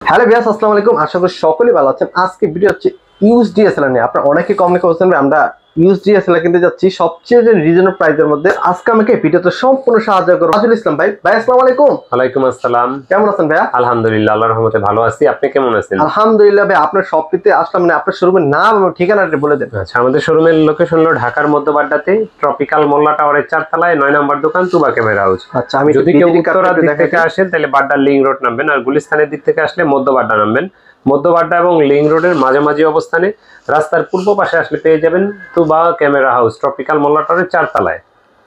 Hello viewers, আসসালামু আলাইকুম। আশা করি সকলেই ভালো আছেন। আজকে ভিডিও হচ্ছে ইউজ ডিএসএলআর নিয়ে। আপনারা অনেকে কমেন্ট করেছেন আমরা ইউজ ডিএসএলআর কিনতে যাচ্ছি সবচেয়ে রিজনেবল প্রাইসের মধ্যে। আজকে আমাকে ভিডিওতে সম্পূর্ণ সাহায্য করবেন রাজুল ইসলাম ভাই। ভাই আসসালামু আলাইকুম। ওয়ালাইকুম আসসালাম। কেমন আছেন ভাইয়া? আলহামদুলিল্লাহ, আল্লাহর রহমতে ভালো আছি। আপনি কেমন আছেন? আলহামদুলিল্লাহ ভাই। আপনার শপটিতে আসলাম, মানে আপনার শোরুমের নাম এবং ঠিকানাটা বলে দেন। আচ্ছা, আমাদের শোরুমের লোকেশন হলো ঢাকার মধ্যবাড্ডাতে ট্রপিক্যাল মোল্লা টাওয়ারের 4 তলায় 9 নম্বর দোকান তুবা ক্যামেরা হাউস। আচ্ছা, আমি যদি কেউ উত্তরার দিক থেকে আসেন তাহলে বাড্ডার লিং রোড নামবেন, আর গুলিস্তানের দিক থেকে আসলে মধ্যবাড্ডা নামবেন। মধ্যবাড্ডা এবং লিং রোডের মাঝামাঝি অবস্থানে রাস্তার পূর্ব পাশে আসলে পেয়ে যাবেন তুবা ক্যামেরা হাউস, ট্রপিক্যাল মোল্লা টাওয়ারের 4 তলায়।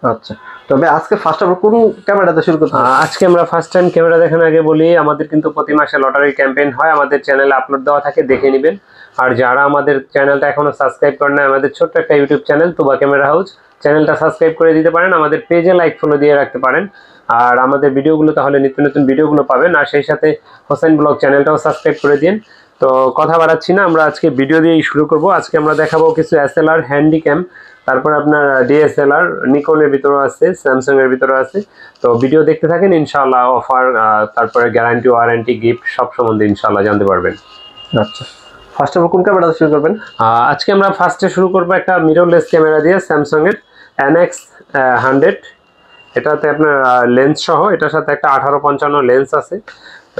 আচ্ছা, তবে আজকে ফার্স্ট আমরা কোন ক্যামেরাটা শুরু করতে? আজকে আমরা ফার্স্ট টাইম ক্যামেরা দেখানোর আগে বলি, আমাদের কিন্তু প্রতি মাসে লটারি ক্যাম্পেইন হয়, আমাদের চ্যানেলে আপলোড দেওয়া থাকে, দেখে নেবেন। আর যারা আমাদের চ্যানেলটা এখনো সাবস্ক্রাইব করেন না, আমাদের ছোট্ট একটা ইউটিউব চ্যানেল তুবা ক্যামেরা হাউস, চ্যানেলটা সাবস্ক্রাইব করে দিতে পারেন, আমাদের পেজে লাইক ফলো দিয়ে রাখতে পারেন। আর আমাদের ভিডিওগুলো তাহলে নিত্য নতুন ভিডিওগুলো পাবেন। আর সেই সাথে হোসেন ব্লগ চ্যানেলটাও সাবস্ক্রাইব করে দিন। তো কথা বাড়াচ্ছি না, আমরা আজকে ভিডিও দিয়েই শুরু করব। আজকে আমরা দেখাবো কিছু এসএলআর হ্যান্ডিক্যাম, তারপর আপনার ডিএসএলআর, নিকনের ভিতরেও আছে, স্যামসাং এর ভিতরেও আছে। তো ভিডিও দেখতে থাকেন, ইনশাআল্লাহ অফার, তারপরে গ্যারান্টি, ওয়ারেন্টি, গিফট সব সম্বন্ধে ইনশাআল্লাহ জানতে পারবেন। আচ্ছা, ফার্স্ট অফ কোন ক্যামেরাটা শুরু করবেন? আজকে আমরা ফার্স্টে শুরু করব একটা মিররলেস ক্যামেরা দিয়ে, স্যামসাং এর NX100। এটাতে আপনার লেন্স সহ, এটার সাথে একটা 1855 লেন্স আছে,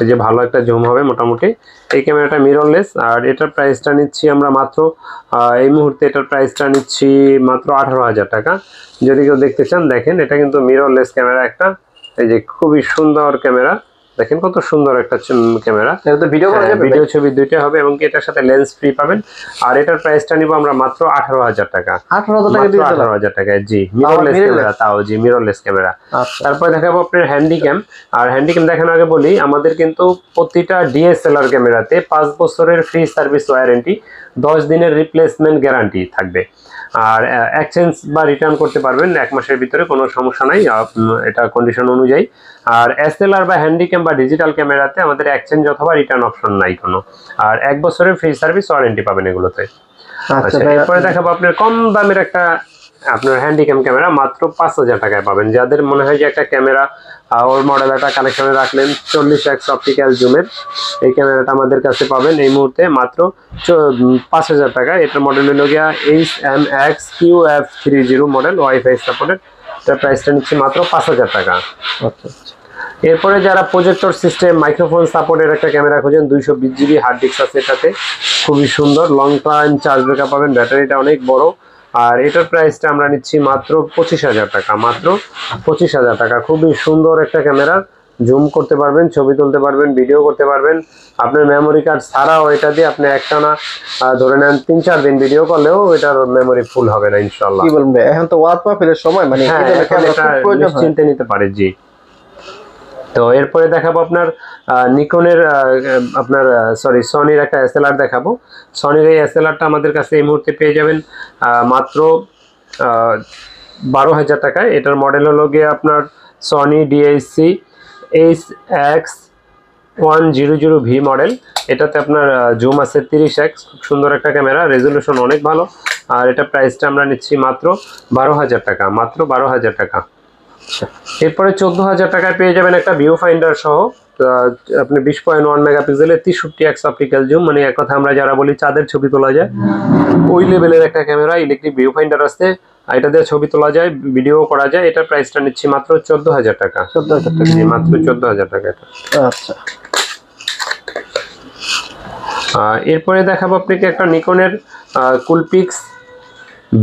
এই যে ভালো একটা জুম হবে মোটামুটি। এই ক্যামেরাটা মিররলেস, আর এটার প্রাইসটা নিচ্ছি আমরা মাত্র এই মুহূর্তে এটার প্রাইসটা নিচ্ছি মাত্র 18,000 টাকা। যদি কেউ দেখতে চান দেখেন, এটা কিন্তু মিররলেস ক্যামেরা একটা, এই যে খুবই সুন্দর ক্যামেরা, দেখেন কত সুন্দর একটা ক্যামেরা। এটা তো ভিডিও করা যাবে, ভিডিও ছবি দুইটা হবে, এবং এটার সাথে লেন্স ফ্রি পাবেন। আর এটার প্রাইসটা নিব আমরা মাত্র 18,000 টাকা। 18,000 টাকা দিয়ে 18,000 টাকায়, জি মিররলেস ক্যামেরা, তাও জি মিররলেস ক্যামেরা। তারপর দেখাবো আপনার হ্যান্ডিক্যাম। আর হ্যান্ডিক্যাম দেখানোর আগে বলি, আমাদের কিন্তু প্রতিটা ডিএসএলআর ক্যামেরাতে 5 বছরের ফ্রি সার্ভিস ওয়ারেন্টি, 10 দিনের রিপ্লেসমেন্ট গ্যারান্টি থাকবে। আর এক্সচেঞ্জ বা রিটার্ন করতে পারবেন 1 মাসের ভিতরে, কোনো সমস্যা নাই, এটা কন্ডিশন অনুযায়ী। আর এসএলআর বা হ্যান্ডিক্যাম বা ডিজিটাল ক্যামেরাতে আমাদের এক্সচেঞ্জ অথবা রিটার্ন অপশন নাই কোনো। আর 1 বছরের ফ্রি সার্ভিস ওয়ারেন্টি পাবেন এগুলোতে। আচ্ছা, এরপরে দেখাবো আপনার কম দামের একটা আপনার হ্যান্ডিক্যাম ক্যামেরা, মাত্র 5,000 টাকায় পাবেন। যাদের মনে হয় যে একটা ক্যামেরা ওর মডেল একটা কালেকশনে রাখলেন 40x অপটিক্যাল জুমের, এই ক্যামেরাটা আমাদের কাছে পাবেন এই মুহূর্তে মাত্র 5,000 টাকায়। এটার মডেল হলো গিয়া HMX-QF30 মডেল, ওয়াইফাই সাপোর্টেড। এটার প্রাইসটা নিচ্ছে মাত্র 5,000 টাকা। আচ্ছা, এরপরে যারা প্রজেক্টর সিস্টেম, মাইক্রোফোন সাপোর্টের একটা ক্যামেরা খোঁজেন, 220 জিবি হার্ড ডিস্ক আছে এটাতে, খুবই সুন্দর, লং টাইম চার্জ ব্যাকআপ পাবেন, ব্যাটারিটা অনেক বড়। আর এটার প্রাইসটা আমরা নিচ্ছি মাত্র 25,000 টাকা, মাত্র 25,000 টাকা। খুবই সুন্দর একটা ক্যামেরা, জুম করতে পারবেন, ছবি তুলতে পারবেন, ভিডিও করতে পারবেন। আপনার মেমোরি কার্ড ছাড়াও এটা দিয়ে আপনি একটানা ধরে নেন 3-4 দিন ভিডিও করলেও এটার মেমোরি ফুল হবে না ইনশাআল্লাহ। কি বলবেন, এখন তো ওয়াট মাহফিলের সময়, মানে এটা চিন্তা নিতে পারে, জি। তো এরপরে দেখাবো আপনার নিকনের আপনার সনির একটা এসএলআর দেখাবো। সনির এই এসএলআরটা আমাদের কাছে এই মুহূর্তে পেয়ে যাবেন মাত্র 12,000 টাকায়। এটার মডেল হলো গিয়ে আপনার সনি ডিএসসি HX100V মডেল। এটাতে আপনার জুম আছে 30x, খুব সুন্দর একটা ক্যামেরা, রেজলিউশন অনেক ভালো। আর এটা প্রাইসটা আমরা নিচ্ছি মাত্র 12,000 টাকা, মাত্র 12,000 টাকা। এরপরে 14,000 টাকায় পেয়ে যাবেন একটা ভিউ ফাইন্ডার সহ, আপনি 20.1 মেগাপিক্সেলের 63x অপটিক্যাল জুম, মানে এক কথা আমরা যারা বলি চাঁদের ছবি তোলা যায় ওই লেভেলের একটা ক্যামেরা, ইলেকট্রিক ভিউ ফাইন্ডার আছে, এটা দিয়ে ছবি তোলা যায়, ভিডিও করা যায়। এটার প্রাইসটা নিচ্ছি মাত্র 14,000 টাকা। 14,000 টাকা, মাত্র 14,000 টাকা এটা। আচ্ছা, এরপরে দেখাবো আপনাকে একটা নিকনের কুলপিক্স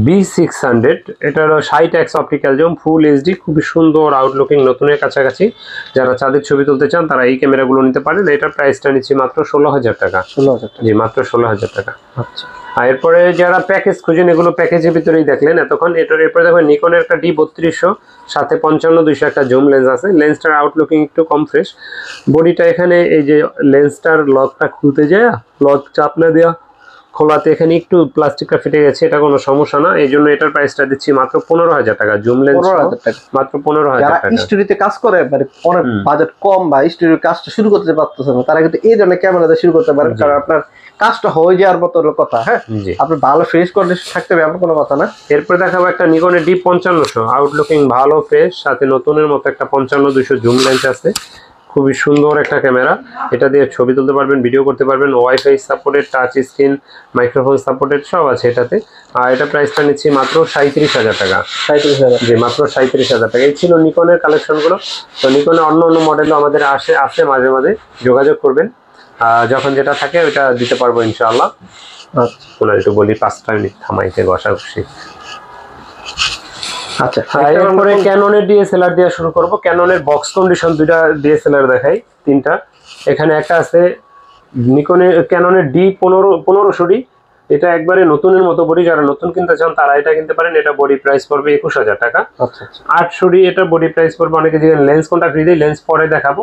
B600। এটার 60x optical zoom, full HD, খুবই সুন্দর আউটলুকিং, নতুনের কাছাকাছি। যারা চাঁদের ছবি তুলতে চান তারা এই ক্যামেরাগুলো নিতে পারেন। এটার প্রাইসটা নিচ্ছি মাত্র 16,000 টাকা। 16,000 টাকা, জি মাত্র 16,000 টাকা। আচ্ছা। আর এরপরে যারা প্যাকেজ খুঁজেন, এগুলো প্যাকেজের ভিতরেই দেখলেন এতক্ষণ। এরপরে দেখবেন নিকনের একটা D3200, সাথে 55-200 একটা জুম লেন্স আছে। লেন্সটার আউটলুকিং একটু কম ফ্রেশ, বডিটা এখানে এই যে লেন্সটার লকটা খুলতে যায়, লক চাপ না দেওয়া, খোলাতে এখানে একটু প্লাস্টিকটা ফেটে গেছে, এটা কোনো সমস্যা না। এই জন্য এটার প্রাইসটা দিচ্ছি মাত্র 15,000 টাকা। জুম লেন্স 15,000 টাকা, মাত্র 15,000 টাকা। স্টুডিওতে কাজ করে, মানে অনেক বাজেট কম বা স্টুডিওর কাজটা শুরু করতে পারতেছে না, তারা কিন্তু এই ধরনের ক্যামেরাতে শুরু করতে পারেন, কারণ আপনার কাজটা হয়ে যাওয়ার মতো কথা। হ্যাঁ, আপনি ভালো ফ্রেশ কন্ডিশন থাকতে হবে, এমন কোনো কথা না। এরপরে দেখাবো একটা নিকনের D5500, আউটলুকিং ভালো, ফ্রেশ, সাথে নতুনের মতো একটা 55-200 জুম লেন্স আছে, খুবই সুন্দর একটা ক্যামেরা, এটা দিয়ে ছবি তুলতে পারবেন, ভিডিও করতে পারবেন, wifi supported, touch screen, microphone supported সব আছে এটাতে। আর এটা প্রাইসটা নিচ্ছি মাত্র 37,000 টাকা। 37,000, জি মাত্র 37,000 টাকা। এই ছিল নিকনের কালেকশনগুলো। তো নিকনের অন্য অন্য মডেলও আমাদের আসে মাঝে মাঝে, যোগাযোগ করবেন, যখন যেটা থাকে ওটা দিতে পারবো ইনশাআল্লাহ। আচ্ছা একটু বলি 5 মিনিট থামাইতে ঘষাঘষি। আচ্ছা এরপরে ক্যাননের ডিএসএলআর দিয়ে শুরু করব। ক্যাননের বক্স কন্ডিশন দুইটা ডিএসএলআর দেখাই, তিনটা। এখানে একটা আছে ক্যাননের D1500D, এটা একবারে নতুনের মতো বডি, যারা নতুন কিনতে চান তারা এটা কিনতে পারেন। এটা বডি প্রাইস পড়বে 21,000 টাকা। 800D এটা বডি প্রাইস পড়বে, অনেকে যে লেন্স কোনটা ফ্রি দেয়, লেন্স পরে দেখাবো।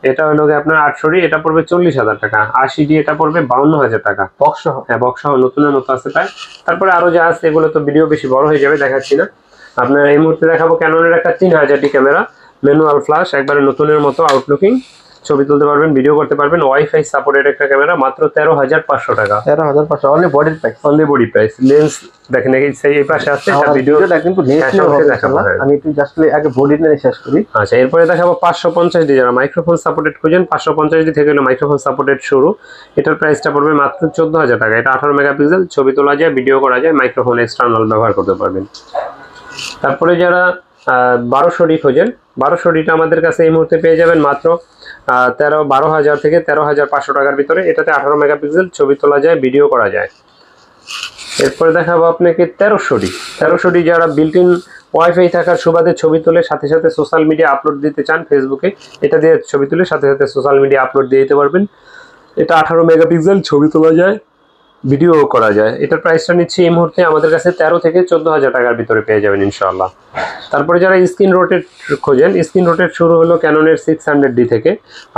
এটা হলো আপনার 800D, এটা পড়বে 40,000 টাকা। 80D এটা পড়বে 52,000 টাকা বক্স সহ। হ্যাঁ বক্স সহ নতুনের মতো আছে প্রায়। তারপরে আরো যা আছে এগুলো তো ভিডিও বেশি বড় হয়ে যাবে, দেখাচ্ছি না। আপনার এই মুহূর্তে দেখাবো ক্যাননের একটা 3000D ক্যামেরা, ম্যানুয়াল ফ্ল্যাশ, একবারে নতুনের মতো আউটলুকিং, ছবি তুলতে পারবেন, ভিডিও করতে পারবেন, ওয়াইফাই সাপোর্টেড একটা ক্যামেরা, মাত্র 13,500 টাকা। 13,500 only body price, only body price. Lens দেখেন এই পাশে আছে, এটা ভিডিওটা কিন্তু নেক্সট হবে দেখাবো। আমি একটু জাস্ট আগে বডি নিয়ে শেষ করি। আচ্ছা এরপরে দেখাবো 550D, যারা মাইক্রোফোন সাপোর্টেড খুঁজেন 550D থেকে হলো মাইক্রোফোন সাপোর্টেড শুরু। এটার প্রাইসটা পড়বে মাত্র 14,000 টাকা। এটা 18 মেগাপিক্সেল, ছবি তোলা যায়, ভিডিও করা যায়, মাইক্রোফোন এক্সটার্নাল ব্যবহার করতে পারবেন। তারপরে যারা 1200D খোঁজেন, 1200Dটা আমাদের কাছে এই মুহূর্তে পেয়ে যাবেন মাত্র 12,000 থেকে 13,500 টাকার ভিতরে। এটাতে 18 মেগাপিক্সেল, ছবি তোলা যায়, ভিডিও করা যায়। এরপরে দেখাবো আপনাকে 1300D, যারা বিল্ট ইন ওয়াইফাই থাকার সুবাদে ছবি তুলে সাথে সাথে সোশ্যাল মিডিয়া আপলোড দিতে চান ফেসবুকে, এটা দিয়ে ছবি তুলে সাথে সাথে সোশ্যাল মিডিয়া আপলোড দিয়ে দিতে পারবেন। এটা 18 মেগাপিক্সেল, ছবি তোলা যায়, ভিডিও করা যায়। এটার প্রাইসটা নিচ্ছি এই মুহূর্তে আমাদের কাছে 13 থেকে 14,000 টাকার ভিতরে পেয়ে যাবেন ইনশাআল্লাহ। তারপরে যারা স্ক্রিন রোটেট খোঁজেন, স্ক্রিন রোটেট শুরু হলো ক্যাননের 600D থেকে।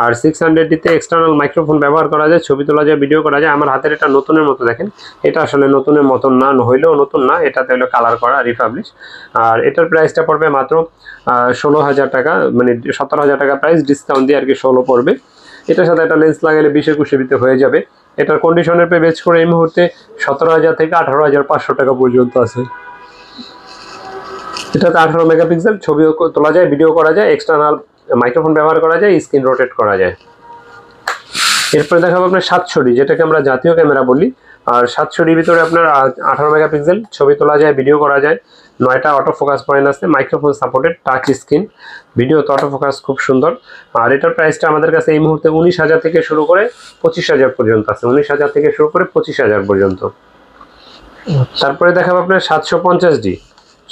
আর 600Dতে এক্সটার্নাল মাইক্রোফোন ব্যবহার করা যায়, ছবি তোলা যায়, ভিডিও করা যায়। আমার হাতের এটা নতুনের মতো দেখেন, এটা আসলে নতুনের মতন না, হইলেও নতুন না, এটাতে হলো কালার করা, রিপাবলিশ। আর এটার প্রাইসটা পড়বে মাত্র 16,000 টাকা, মানে 17,000 টাকা প্রাইস, ডিসকাউন্ট দিয়ে আর কি 16 পড়বে। এটার সাথে একটা লেন্স লাগালে 20-21 হয়ে যাবে। এটার কন্ডিশনের পে বেচ করে এই মুহূর্তে 17,000 থেকে 18,500 টাকা পর্যন্ত আছে। এটাতে 18 মেগাপিক্সেল, ছবিও তোলা যায়, ভিডিও করা যায়, এক্সটার্নাল মাইক্রোফোন ব্যবহার করা যায়, স্ক্রিন রোটেট করা যায়। এরপরে দেখাবো আপনার 700D, যেটাকে আমরা জাতীয় ক্যামেরা বলি। আর 700D ভিতরে আপনার 18 মেগাপিক্সেল, ছবি তোলা যায়, ভিডিও করা যায়, 9টা অটো ফোকাস পয়েন্ট আছে, microphone supported, touch screen, video তো অটো ফোকাস খুব সুন্দর। আর এটার প্রাইসটা আমাদের কাছে এই মুহূর্তে 19,000 থেকে শুরু করে 25,000 পর্যন্ত আছে, 19,000 থেকে শুরু করে 25,000 পর্যন্ত। তারপরে দেখাবো আপনার 750D।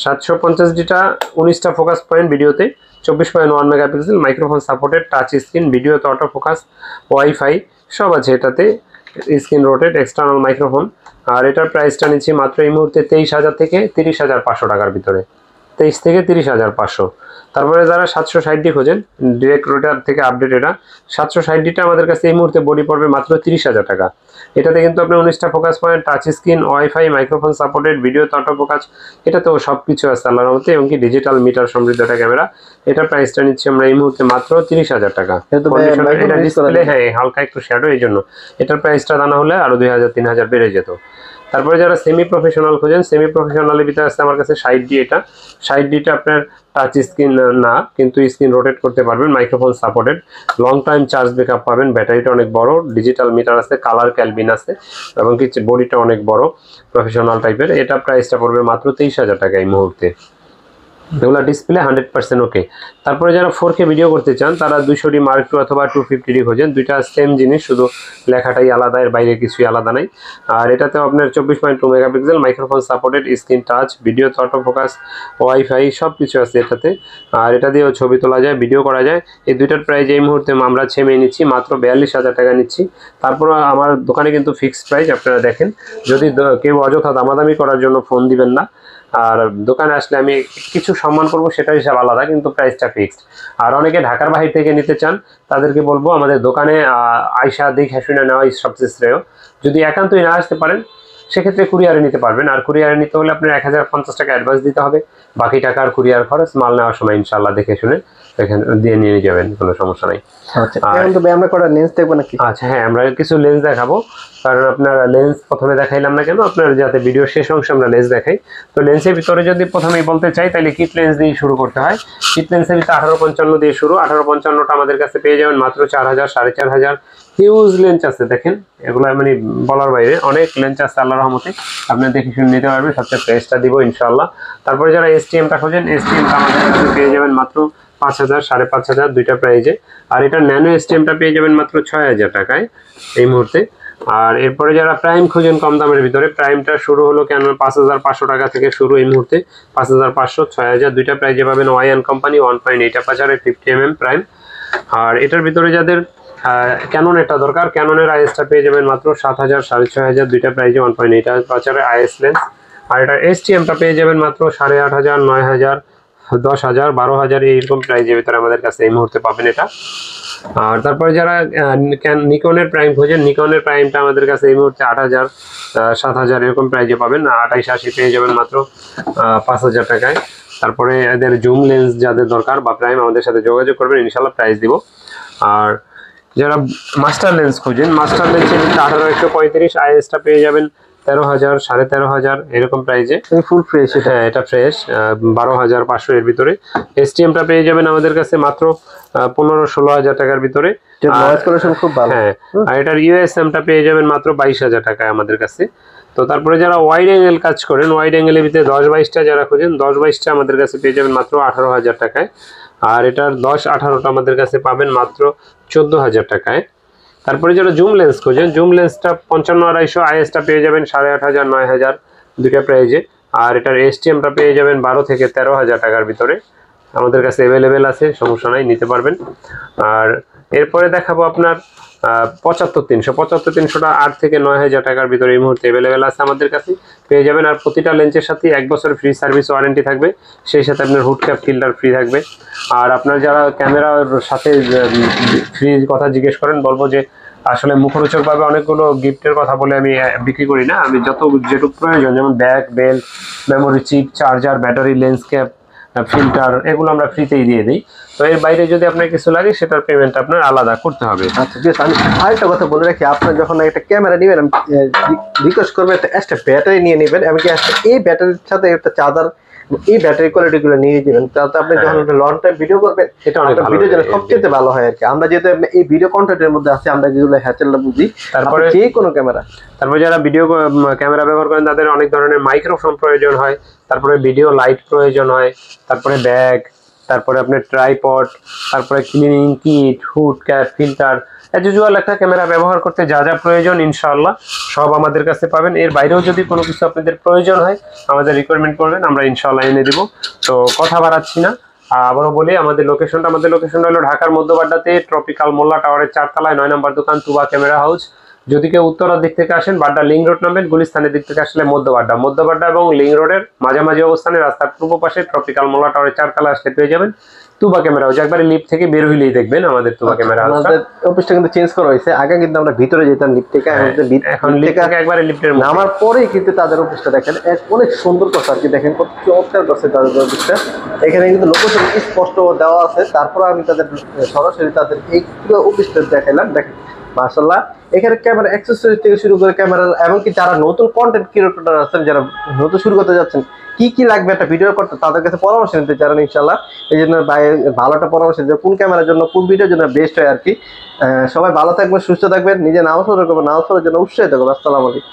750Dটা 19টা ফোকাস পয়েন্ট ভিডিওতে, 24.1 megapixel, microphone supported, touch screen, ভিডিওতে অটো ফোকাস, ওয়াইফাই সব আছে এটাতে, স্ক্রিন রোটেট, এক্সটার্নাল মাইক্রোফোন। আর এটার প্রাইসটা নিচ্ছি মাত্র এই মুহূর্তে 23,000 থেকে 30,500 টাকার ভিতরে, 23 থেকে 30,500। তারপরে যারা 760D খোঁজেন, ডিরেক্ট রোটার থেকে আপডেট, এটা 760Dটা আমাদের কাছে এই মুহূর্তে বডি পড়বে মাত্র 30,000 টাকা। এটাতে কিন্তু আপনি 19টা focus point, touch screen, wifi, microphone supported, video তো অটো ফোকাস, এটাতেও সব কিছু আছে আল্লাহর রহমতে, এমনকি ডিজিটাল মিটার সমৃদ্ধ একটা ক্যামেরা। এটার প্রাইসটা নিচ্ছি আমরা এই মুহূর্তে মাত্র 30,000 টাকা। এটা ডিসপ্লে হ্যাঁ হালকা একটু শ্যাডো, এই জন্য এটার প্রাইসটা জানা হলে আরো 2,000-3,000 বেড়ে যেত। তারপরে যারা সেমি প্রফেশনাল খোঁজেন, সেমি প্রফেশনালের ভিতরে আছে আমার কাছে 60D। এটা 60Dটা আপনার টাচ স্ক্রিন না, কিন্তু স্ক্রিন রোটেট করতে পারবেন, microphone supported, long time charge backup পাবেন, ব্যাটারিটা অনেক বড়, ডিজিটাল মিটার আছে, কালার ক্যালবিন আছে, এবং কি বডিটা অনেক বড় প্রফেশনাল টাইপের। এটা প্রাইসটা পড়বে মাত্র 23,000 টাকা এই মুহূর্তে। এগুলো ডিসপ্লে 100% ওকে। তারপরে যারা 4K ভিডিও করতে চান তারা 200D Mark II অথবা 250D খোঁজেন, দুইটা সেম জিনিস, শুধু লেখাটাই আলাদা, এর বাইরে কিছুই আলাদা নাই। আর এটাতে আপনার 24.2 megapixel, microphone supported, screen touch, video auto focus, wifi সব কিছু আছে এটাতে। আর এটা দিয়েও ছবি তোলা যায়, ভিডিও করা যায়। এই দুইটার প্রাইস এই মুহূর্তে আমরা ছেমে নিচ্ছি, মাত্র 42,000 টাকা নিচ্ছি। তারপর আমার দোকানে কিন্তু ফিক্সড প্রাইস, আপনারা দেখেন, যদি কেউ অযথা দামাদামি করার জন্য ফোন দিবেন না। আর দোকানে আসলে আমি কিছু সম্মান করব, সেটা হিসাব আলাদা, কিন্তু প্রাইসটা ফিক্সড। আর অনেকে ঢাকার বাহির থেকে নিতে চান, তাদেরকে বলবো আমাদের দোকানে আইসা দেখে শুনে নেওয়াই সবচেয়ে শ্রেয়। যদি একান্তই না আসতে পারেন, সেক্ষেত্রে কুরিয়ারে নিতে পারবেন। আর কুরিয়ারে নিতে হলে আপনার 1050 টাকা অ্যাডভান্স দিতে হবে, বাকি টাকা আর কুরিয়ার খরচ মাল নেওয়ার সময় ইনশাআল্লাহ দেখে শুনে এখানে দিয়ে নিয়ে যাবেন, কোনো সমস্যা নাই। আচ্ছা, এখন তো আমরা কটা লেন্স দেখবো নাকি? আচ্ছা হ্যাঁ, আমরা কিছু লেন্স দেখাবো, কারণ আপনার লেন্স প্রথমে দেখাইলাম না কেন, আপনার যাতে ভিডিও শেষ অংশে আমরা লেন্স দেখাই। তো লেন্সের ভিতরে যদি প্রথমেই বলতে চাই তাহলে কিট লেন্স দিয়ে শুরু করতে হয়। কিট লেন্সের ভিতরে 1855 দিয়ে শুরু। 1855টা আমাদের কাছে পেয়ে যাবেন মাত্র 4000, 4500। হিউজ লেন্স আছে দেখেন, এগুলো মানে বলার বাইরে, অনেক লেন্স আছে আল্লাহর রহমতে, আপনি দেখে শুনে নিতে পারবেন। সবচেয়ে প্রাইসটা দিব ইনশাআল্লাহ। তারপরে যারা এসটিএমটা খোঁজেন, এসটিএমটা আমাদের কাছে পেয়ে যাবেন মাত্র 5000, 5500 দুইটা প্রাইজে। আর এটা ন্যানো এসটিএমটা পেয়ে যাবেন মাত্র 6000 টাকায় এই মুহূর্তে। আর এরপরে যারা প্রাইম খুঁজেন কম দামের ভিতরে, প্রাইমটা শুরু হলো কেন 5500 টাকা থেকে শুরু এই মুহূর্তে, 5500, 6000 দুইটা প্রাইজে পাবেন। ওয়াইএন কোম্পানি 1.8 অ্যাপারচারে 50mm প্রাইম। আর এটার ভিতরে যাদের ক্যানন এটা দরকার, ক্যাননের আইএসটা পেয়ে যাবেন মাত্র 7000, 6500 দুইটা প্রাইজে 1.8 অ্যাপারচারে আইএস লেন্স। আর এটা এসটিএমটা পেয়ে যাবেন মাত্র 8500, 9000, 10,000, 12,000 এইরকম প্রাইজের ভিতরে আমাদের কাছে এই মুহূর্তে পাবেন এটা। আর তারপরে যারা নিকনের প্রাইম খোঁজেন, নিকনের প্রাইমটা আমাদের কাছে এই মুহূর্তে 8000, 7000 এরকম প্রাইজে পাবেন। 2880 পেয়ে যাবেন মাত্র 5000 টাকায়। তারপরে এদের জুম লেন্স যাদের দরকার বা প্রাইম, আমাদের সাথে যোগাযোগ করবেন, ইনশাল্লাহ প্রাইস দিব। আর যারা মাস্টার লেন্স খোঁজেন, মাস্টার লেন্সের ভিতরে 18135 আইএসটা পেয়ে যাবেন 13,000, 13,500 এরকম প্রাইজে। Full fresh? হ্যাঁ এটা ফ্রেশ, 12,500 এর ভিতরে। এসটিএমটা পেয়ে যাবেন আমাদের কাছে মাত্র 15-16,000 টাকার ভিতরে। খুব ভালো। হ্যাঁ, আর এটার ইউএসএমটা পেয়ে যাবেন মাত্র 22,000 টাকায় আমাদের কাছে। তো তারপরে যারা ওয়াইড অ্যাঙ্গেল কাজ করেন, ওয়াইড অ্যাঙ্গেলের ভিতরে 10-22টা যারা খোঁজেন, 10-22টা আমাদের কাছে পেয়ে যাবেন মাত্র 18,000 টাকায়। আর এটার 10-18টা আমাদের কাছে পাবেন মাত্র 14,000 টাকায়। তারপরে যারা জুম লেন্স খোঁজেন, জুম লেন্সটা 55-250 আইএসটা পেয়ে যাবেন 8,500, 9,000 দুইটা প্রাইজে। আর এটার এসটিএমটা পেয়ে যাবেন 12 থেকে 13,000 টাকার ভিতরে আমাদের কাছে অ্যাভেলেবেল আছে, সমস্যা নাই, নিতে পারবেন। আর এরপরে দেখাবো আপনার 75-300টা 8 থেকে 9,000 টাকার ভিতরে এই মুহূর্তে অ্যাভেলেবেল আছে আমাদের কাছে, পেয়ে যাবেন। আর প্রতিটা লেন্সের সাথে 1 বছর ফ্রি সার্ভিস ওয়ারেন্টি থাকবে, সেই সাথে আপনার হুড ক্যাপ ফিল্টার ফ্রি থাকবে। আর আপনার যারা ক্যামেরার সাথে ফ্রি কথা জিজ্ঞেস করেন, বলবো যে আসলে মুখরোচকভাবে অনেকগুলো গিফটের কথা বলে আমি বিক্রি করি না, আমি যেটুকু প্রয়োজন, যেমন bag, belt, memory chip, charger, battery, lens cap, filter, এগুলো আমরা ফ্রিতেই দিয়ে দিই। তো এর বাইরে যদি আপনার কিছু লাগে সেটার পেমেন্ট আপনার আলাদা করতে হবে। আচ্ছা বেশ, আমি আরেকটা কথা বলে রাখি, আপনার যখন একটা ক্যামেরা নেবেন, আমি রিকোয়েস্ট করবো একটা এক্সট্রা ব্যাটারি নিয়ে নেবেন, এমনকি এই ব্যাটারির সাথে একটা চার্জার, এই ব্যাটারি কোয়ালিটি গুলো নিয়ে যাবেন, তাতে আপনি যখন লং টাইম ভিডিও করবেন, এটা অনেক ভালো, ভিডিও যেন সবচেয়ে ভালো হয় আর কি। আমরা যেহেতু এই ভিডিও কন্টেন্টের মধ্যে আছে, আমরা যেগুলো হ্যাচেলটা বুঝি, তারপরে যে কোনো ক্যামেরা, তারপরে যারা ভিডিও ক্যামেরা ব্যবহার করেন তাদের অনেক ধরনের মাইক্রোফোন প্রয়োজন হয়, তারপরে ভিডিও লাইট প্রয়োজন হয়, তারপরে ব্যাগ, তারপরে আপনার ট্রাইপড, তারপরে cleaning kit, hood cap, filter, as usual একটা ক্যামেরা ব্যবহার করতে যা যা প্রয়োজন ইনশাআল্লাহ সব আমাদের কাছে পাবেন। এর বাইরেও যদি কোনো কিছু আপনাদের প্রয়োজন হয় আমাদের রিকোয়ারমেন্ট করবেন, আমরা ইনশাআল্লাহ এনে দিব। তো কথা বাড়াচ্ছি না, আবারও বলি আমাদের লোকেশনটা হলো ঢাকার মধ্যবাড্ডাতে ট্রপিক্যাল মোল্লা টাওয়ারের 4 তলায় 9 নম্বর দোকান, তুবা ক্যামেরা হাউস। যদি কেউ উত্তরার দিক থেকে আসেন, বাড্ডা লিং রোড নামবেন, গুলিস্তানের দিক থেকে আসলে মধ্যবাড্ডা এবং লিং রোডের মাঝামাঝি অবস্থানে রাস্তার পূর্ব পাশে ট্রপিক্যাল মোল্লা টাওয়ারের 4 তলায় আসলে পেয়ে যাবেন তুবা ক্যামেরা হাউস। একবারে লিফট থেকে বের হইলেই দেখবেন আমাদের তুবা ক্যামেরা হাউস। আমাদের অফিসটা কিন্তু চেঞ্জ করা হয়েছে, আগে কিন্তু আমরা ভিতরে যেতাম লিফট থেকে, এখন লিফট থেকে একবারে লিফটের নামার পরেই কিন্তু তাদের অফিসটা দেখেন অনেক সুন্দর কথা আর কি, দেখেন কত চমৎকার করছে তাদের অফিসটা। এখানে কিন্তু লোকেশন স্পষ্ট দেওয়া আছে, তারপরে আমি তাদের সরাসরি তাদের এই পুরো অফিসটা দেখাইলাম। দেখেন মাশাআল্লাহ, এখানে ক্যামেরা অ্যাক্সেসরিজ থেকে শুরু করে ক্যামেরা, এমনকি যারা নতুন কন্টেন্ট ক্রিয়েটর আছেন, যারা নতুন শুরু করতে যাচ্ছেন, কি কি লাগবে একটা ভিডিও করতে, তাদের কাছে পরামর্শ নিতে চান ইনশাআল্লাহ। এই জন্য ভালো একটা পরামর্শ যে কোন ক্যামেরার জন্য, কোন ভিডিওর জন্য বেস্ট হয় আর কি। সবাই ভালো থাকবেন, সুস্থ থাকবেন, নিজে নামাজ পড়ার জন্য উৎসাহিত করবেন। আসসালামু আলাইকুম।